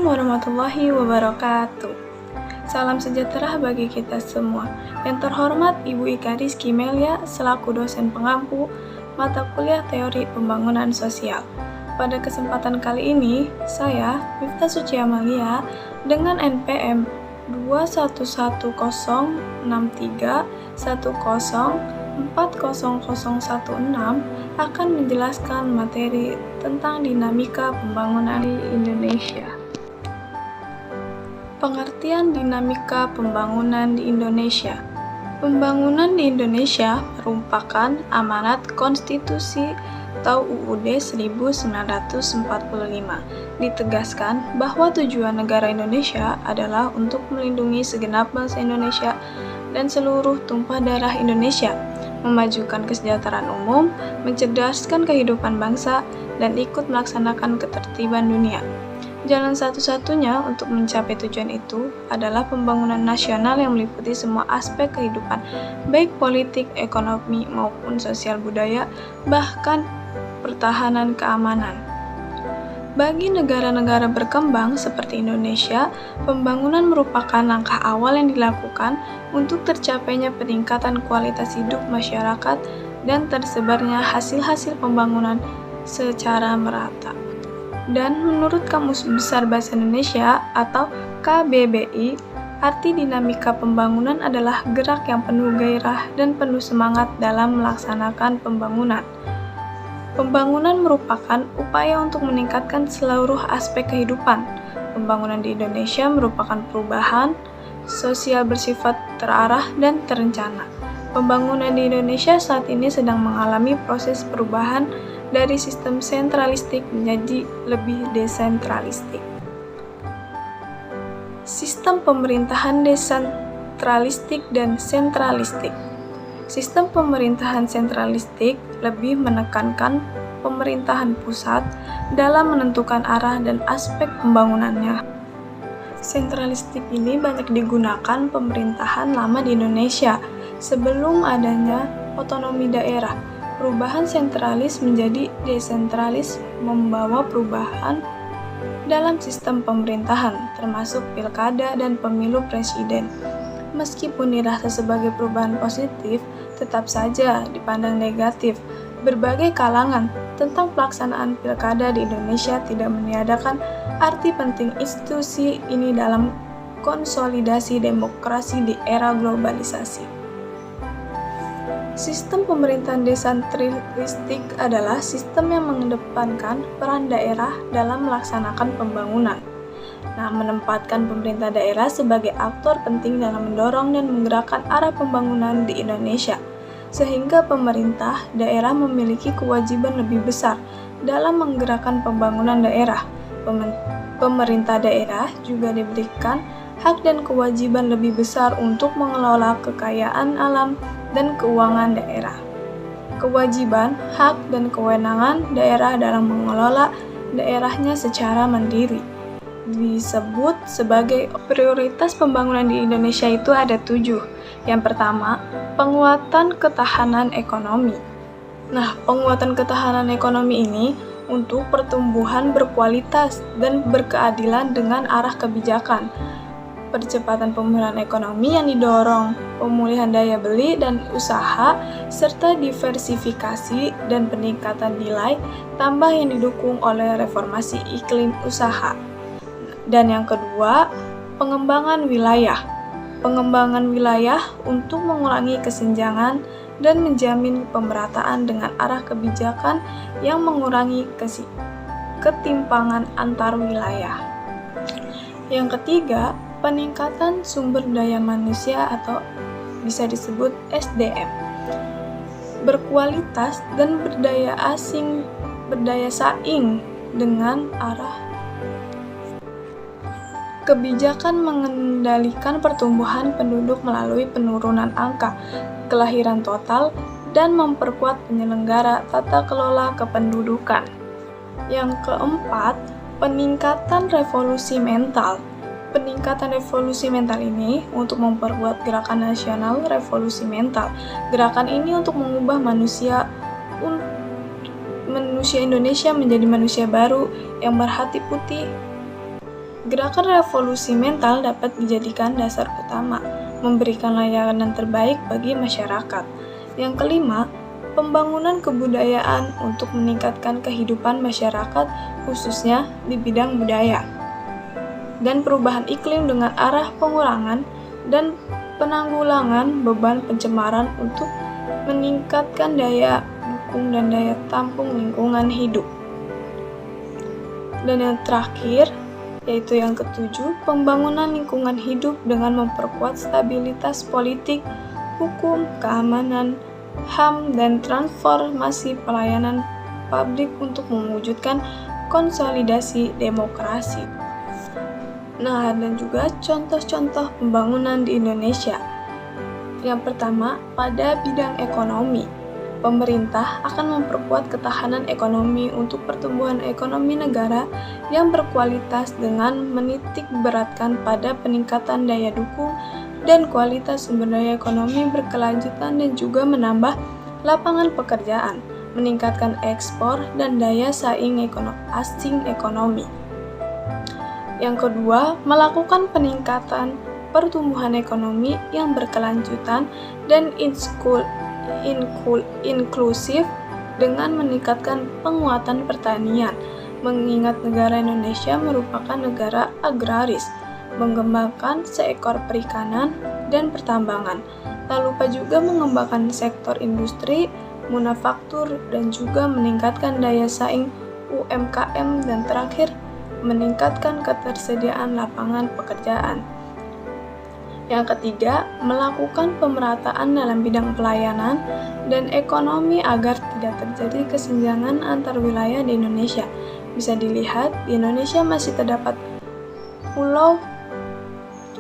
Assalamualaikum warahmatullahi wabarakatuh. Salam sejahtera bagi kita semua. Yang terhormat Ibu Ika Rizky Melia selaku dosen pengampu mata kuliah Teori Pembangunan Sosial. Pada kesempatan kali ini, saya, Miftah Suci Amalia, dengan NPM 21163104016 akan menjelaskan materi tentang dinamika pembangunan di Indonesia. Pengertian dinamika pembangunan di Indonesia. Pembangunan di Indonesia merupakan amanat konstitusi atau UUD 1945. Ditegaskan bahwa tujuan negara Indonesia adalah untuk melindungi segenap bangsa Indonesia dan seluruh tumpah darah Indonesia, memajukan kesejahteraan umum, mencerdaskan kehidupan bangsa, dan ikut melaksanakan ketertiban dunia. Jalan satu-satunya untuk mencapai tujuan itu adalah pembangunan nasional yang meliputi semua aspek kehidupan, baik politik, ekonomi, maupun sosial budaya, bahkan pertahanan keamanan. Bagi negara-negara berkembang seperti Indonesia, pembangunan merupakan langkah awal yang dilakukan untuk tercapainya peningkatan kualitas hidup masyarakat dan tersebarnya hasil-hasil pembangunan secara merata. Dan menurut Kamus Besar Bahasa Indonesia atau KBBI, arti dinamika pembangunan adalah gerak yang penuh gairah dan penuh semangat dalam melaksanakan pembangunan. Pembangunan merupakan upaya untuk meningkatkan seluruh aspek kehidupan. Pembangunan di Indonesia merupakan perubahan sosial bersifat terarah dan terencana. Pembangunan di Indonesia saat ini sedang mengalami proses perubahan dari sistem sentralistik menjadi lebih desentralistik. Sistem pemerintahan desentralistik dan sentralistik. Sistem pemerintahan sentralistik lebih menekankan pemerintahan pusat dalam menentukan arah dan aspek pembangunannya. Sentralistik ini banyak digunakan pemerintahan lama di Indonesia sebelum adanya otonomi daerah. Perubahan sentralis menjadi desentralis membawa perubahan dalam sistem pemerintahan, termasuk pilkada dan pemilu presiden. Meskipun dirasa sebagai perubahan positif, tetap saja dipandang negatif. Berbagai kalangan tentang pelaksanaan pilkada di Indonesia tidak meniadakan arti penting institusi ini dalam konsolidasi demokrasi di era globalisasi. Sistem pemerintahan desentralistik adalah sistem yang mengedepankan peran daerah dalam melaksanakan pembangunan. Menempatkan pemerintah daerah sebagai aktor penting dalam mendorong dan menggerakkan arah pembangunan di Indonesia, sehingga pemerintah daerah memiliki kewajiban lebih besar dalam menggerakkan pembangunan daerah. Pemerintah daerah juga diberikan hak dan kewajiban lebih besar untuk mengelola kekayaan alam dan keuangan daerah. Kewajiban, hak, dan kewenangan daerah dalam mengelola daerahnya secara mandiri disebut sebagai prioritas pembangunan di Indonesia itu ada 7. Yang pertama, penguatan ketahanan ekonomi. Penguatan ketahanan ekonomi ini untuk pertumbuhan berkualitas dan berkeadilan dengan arah kebijakan. Percepatan pemulihan ekonomi yang didorong, pemulihan daya beli dan usaha, serta diversifikasi dan peningkatan nilai tambah yang didukung oleh reformasi iklim usaha. Dan yang kedua, pengembangan wilayah. Pengembangan wilayah untuk mengurangi kesenjangan dan menjamin pemerataan dengan arah kebijakan yang mengurangi ketimpangan antar wilayah. Yang ketiga, peningkatan sumber daya manusia atau bisa disebut SDM, berkualitas dan berdaya saing dengan arah kebijakan mengendalikan pertumbuhan penduduk melalui penurunan angka kelahiran total dan memperkuat penyelenggara tata kelola kependudukan. Yang keempat, peningkatan revolusi mental. Peningkatan revolusi mental ini untuk memperkuat gerakan nasional revolusi mental. Gerakan ini untuk mengubah manusia Indonesia menjadi manusia baru yang berhati putih Gerakan revolusi mental dapat dijadikan dasar utama, memberikan layanan terbaik bagi masyarakat. Yang kelima, pembangunan kebudayaan untuk meningkatkan kehidupan masyarakat, khususnya di bidang budaya. Dan perubahan iklim dengan arah pengurangan dan penanggulangan beban pencemaran untuk meningkatkan daya dukung dan daya tampung lingkungan hidup. Dan yang terakhir, yaitu yang ketujuh, pembangunan lingkungan hidup dengan memperkuat stabilitas politik, hukum, keamanan, HAM, dan transformasi pelayanan publik untuk mewujudkan konsolidasi demokrasi. Nah, dan juga contoh-contoh pembangunan di Indonesia. Yang pertama, pada bidang ekonomi. Pemerintah akan memperkuat ketahanan ekonomi untuk pertumbuhan ekonomi negara yang berkualitas dengan menitik beratkan pada peningkatan daya dukung dan kualitas sumber daya ekonomi berkelanjutan dan juga menambah lapangan pekerjaan, meningkatkan ekspor dan daya saing asing ekonomi. Yang kedua, melakukan peningkatan pertumbuhan ekonomi yang berkelanjutan dan inklusif dengan meningkatkan penguatan pertanian, mengingat negara Indonesia merupakan negara agraris, mengembangkan sektor perikanan dan pertambangan. Tak lupa juga mengembangkan sektor industri, manufaktur, dan juga meningkatkan daya saing UMKM, dan terakhir, meningkatkan ketersediaan lapangan pekerjaan. Yang ketiga, melakukan pemerataan dalam bidang pelayanan dan ekonomi agar tidak terjadi kesenjangan antar wilayah di Indonesia. Bisa dilihat, di Indonesia masih terdapat pulau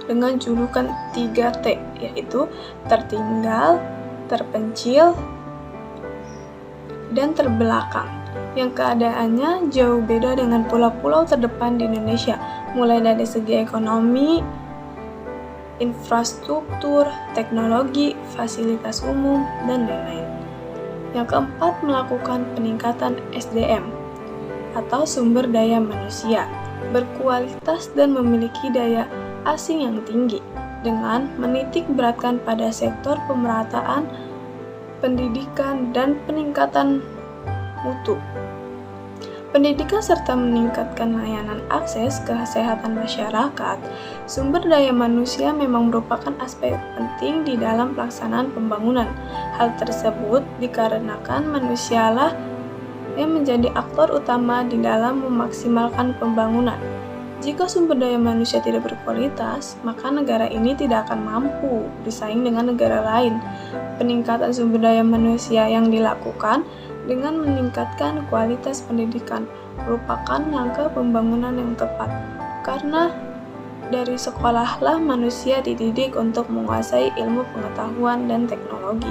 dengan julukan 3T, yaitu tertinggal, terpencil, dan terbelakang, yang keadaannya jauh beda dengan pulau-pulau terdepan di Indonesia, mulai dari segi ekonomi, infrastruktur, teknologi, fasilitas umum, dan lain-lain. Yang keempat, melakukan peningkatan SDM atau sumber daya manusia berkualitas dan memiliki daya asing yang tinggi dengan menitik beratkan pada sektor pemerataan, pendidikan, dan peningkatan mutu pendidikan serta meningkatkan layanan akses kesehatan masyarakat. Sumber daya manusia memang merupakan aspek penting di dalam pelaksanaan pembangunan. Hal tersebut dikarenakan manusialah yang menjadi aktor utama di dalam memaksimalkan pembangunan. Jika sumber daya manusia tidak berkualitas, maka negara ini tidak akan mampu bersaing dengan negara lain. Peningkatan sumber daya manusia yang dilakukan dengan meningkatkan kualitas pendidikan merupakan langkah pembangunan yang tepat, karena dari sekolahlah manusia dididik untuk menguasai ilmu pengetahuan dan teknologi.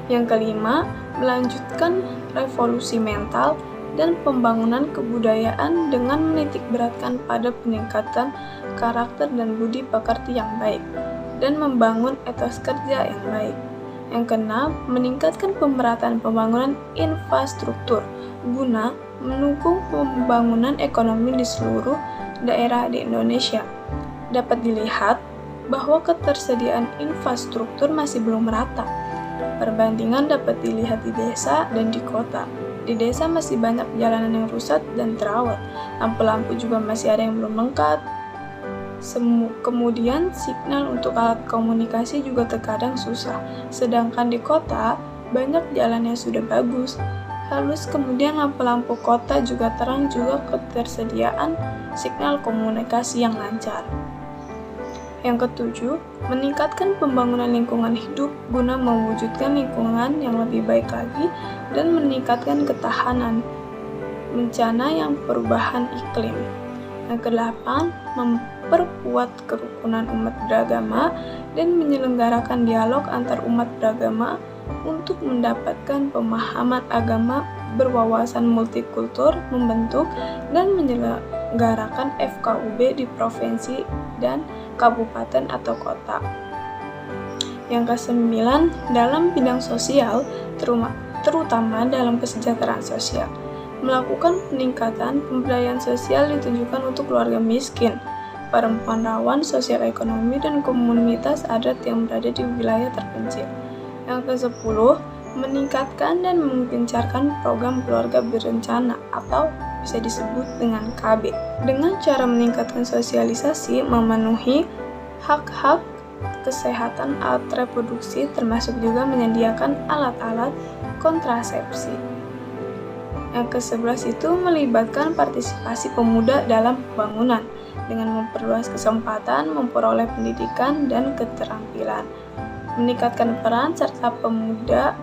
Yang kelima, melanjutkan revolusi mental dan pembangunan kebudayaan dengan menitik beratkan pada peningkatan karakter dan budi pekerti yang baik, dan membangun etos kerja yang baik. Yang keenam, meningkatkan pemerataan pembangunan infrastruktur guna mendukung pembangunan ekonomi di seluruh daerah di Indonesia. Dapat dilihat bahwa ketersediaan infrastruktur masih belum merata. Perbandingan dapat dilihat di desa dan di kota. Di desa masih banyak jalanan yang rusak dan terawat. Lampu-lampu juga masih ada yang belum lengkap. Kemudian signal untuk alat komunikasi juga terkadang susah. Sedangkan di kota, banyak jalan yang sudah bagus, halus, kemudian lampu-lampu kota juga terang, juga ketersediaan signal komunikasi yang lancar. Yang ketujuh, meningkatkan pembangunan lingkungan hidup guna mewujudkan lingkungan yang lebih baik lagi dan meningkatkan ketahanan bencana yang perubahan iklim. Yang kedelapan, memperkuat kerukunan umat beragama dan menyelenggarakan dialog antar umat beragama untuk mendapatkan pemahaman agama berwawasan multikultur, membentuk dan menyelenggarakan FKUB di provinsi dan kabupaten atau kota. Yang kesembilan, dalam bidang sosial, terutama dalam kesejahteraan sosial, melakukan peningkatan pemberdayaan sosial ditujukan untuk keluarga miskin, perempuan rawan sosial ekonomi, dan komunitas adat yang berada di wilayah terpencil. Yang ke-10, meningkatkan dan menggencarkan program keluarga berencana atau bisa disebut dengan KB. Dengan cara meningkatkan sosialisasi, memenuhi hak-hak kesehatan alat reproduksi, termasuk juga menyediakan alat-alat kontrasepsi. Yang ke-11 itu melibatkan partisipasi pemuda dalam pembangunan dengan memperluas kesempatan memperoleh pendidikan dan keterampilan, meningkatkan peran serta pemuda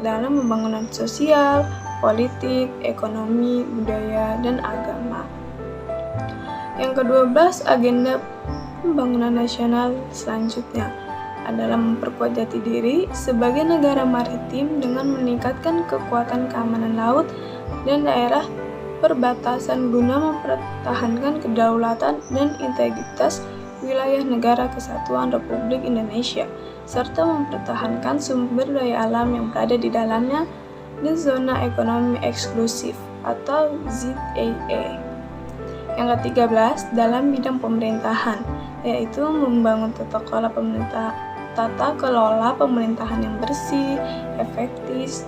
dalam pembangunan sosial, politik, ekonomi, budaya, dan agama. Yang ke-12, agenda pembangunan nasional selanjutnya adalah memperkuat jati diri sebagai negara maritim dengan meningkatkan kekuatan keamanan laut dan daerah perbatasan guna mempertahankan kedaulatan dan integritas wilayah negara kesatuan Republik Indonesia, serta mempertahankan sumber daya alam yang berada di dalamnya dan zona ekonomi eksklusif atau ZEE. Yang ke-13, dalam bidang pemerintahan, yaitu membangun tata kelola pemerintahan yang bersih, efektif,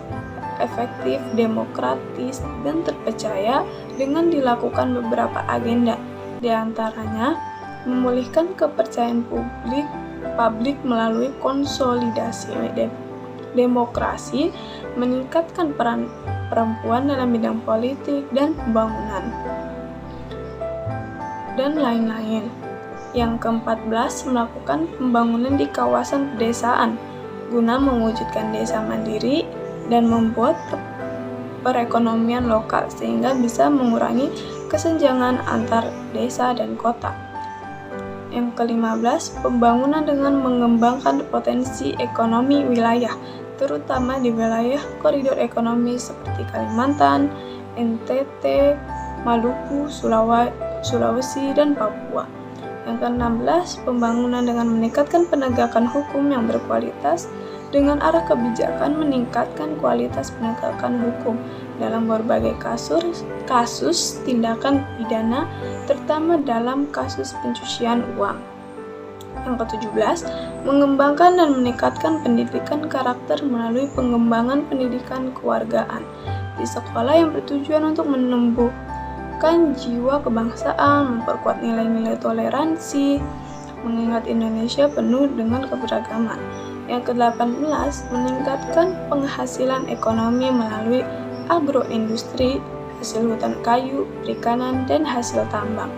demokratis, dan terpercaya dengan dilakukan beberapa agenda, di antaranya memulihkan kepercayaan publik melalui konsolidasi demokrasi, meningkatkan peran perempuan dalam bidang politik dan pembangunan, dan lain-lain. Yang ke-14, melakukan pembangunan di kawasan pedesaan guna mewujudkan desa mandiri dan membuat perekonomian lokal sehingga bisa mengurangi kesenjangan antar desa dan kota. Yang ke-15, pembangunan dengan mengembangkan potensi ekonomi wilayah, terutama di wilayah koridor ekonomi seperti Kalimantan, NTT, Maluku, Sulawesi, dan Papua. Yang ke-16, pembangunan dengan meningkatkan penegakan hukum yang berkualitas dengan arah kebijakan meningkatkan kualitas penegakan hukum dalam berbagai kasus tindakan pidana, terutama dalam kasus pencucian uang. Yang ke-17, mengembangkan dan meningkatkan pendidikan karakter melalui pengembangan pendidikan kewargaan di sekolah yang bertujuan untuk menumbuhkan jiwa kebangsaan, memperkuat nilai-nilai toleransi, mengingat Indonesia penuh dengan keberagaman. Yang ke-18, meningkatkan penghasilan ekonomi melalui agroindustri, hasil hutan kayu, perikanan, dan hasil tambang.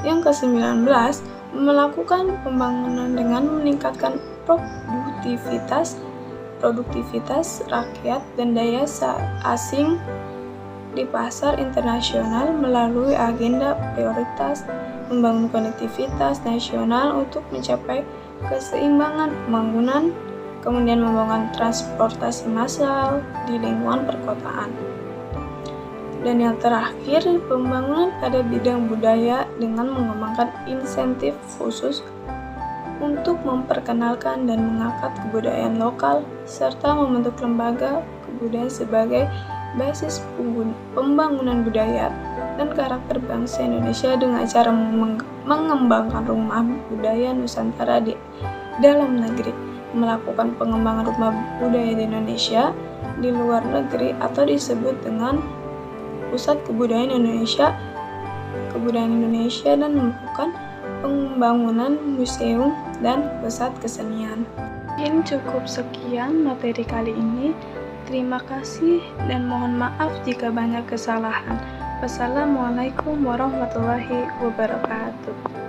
Yang ke-19, melakukan pembangunan dengan meningkatkan produktivitas rakyat dan daya asing di pasar internasional melalui agenda prioritas membangun konektivitas nasional untuk mencapai keseimbangan pembangunan, kemudian membangun transportasi massal di lingkungan perkotaan. Dan yang terakhir, pembangunan pada bidang budaya dengan mengembangkan insentif khusus untuk memperkenalkan dan mengangkat kebudayaan lokal, serta membentuk lembaga kebudayaan sebagai basis pembangunan budaya dan karakter bangsa Indonesia dengan cara mengembangkan rumah budaya Nusantara di dalam negeri, melakukan pengembangan rumah budaya di Indonesia di luar negeri atau disebut dengan Pusat Kebudayaan Indonesia, dan melakukan pembangunan museum dan pusat kesenian. Mungkin cukup sekian materi kali ini. Terima kasih dan mohon maaf jika banyak kesalahan. Wassalamualaikum warahmatullahi wabarakatuh.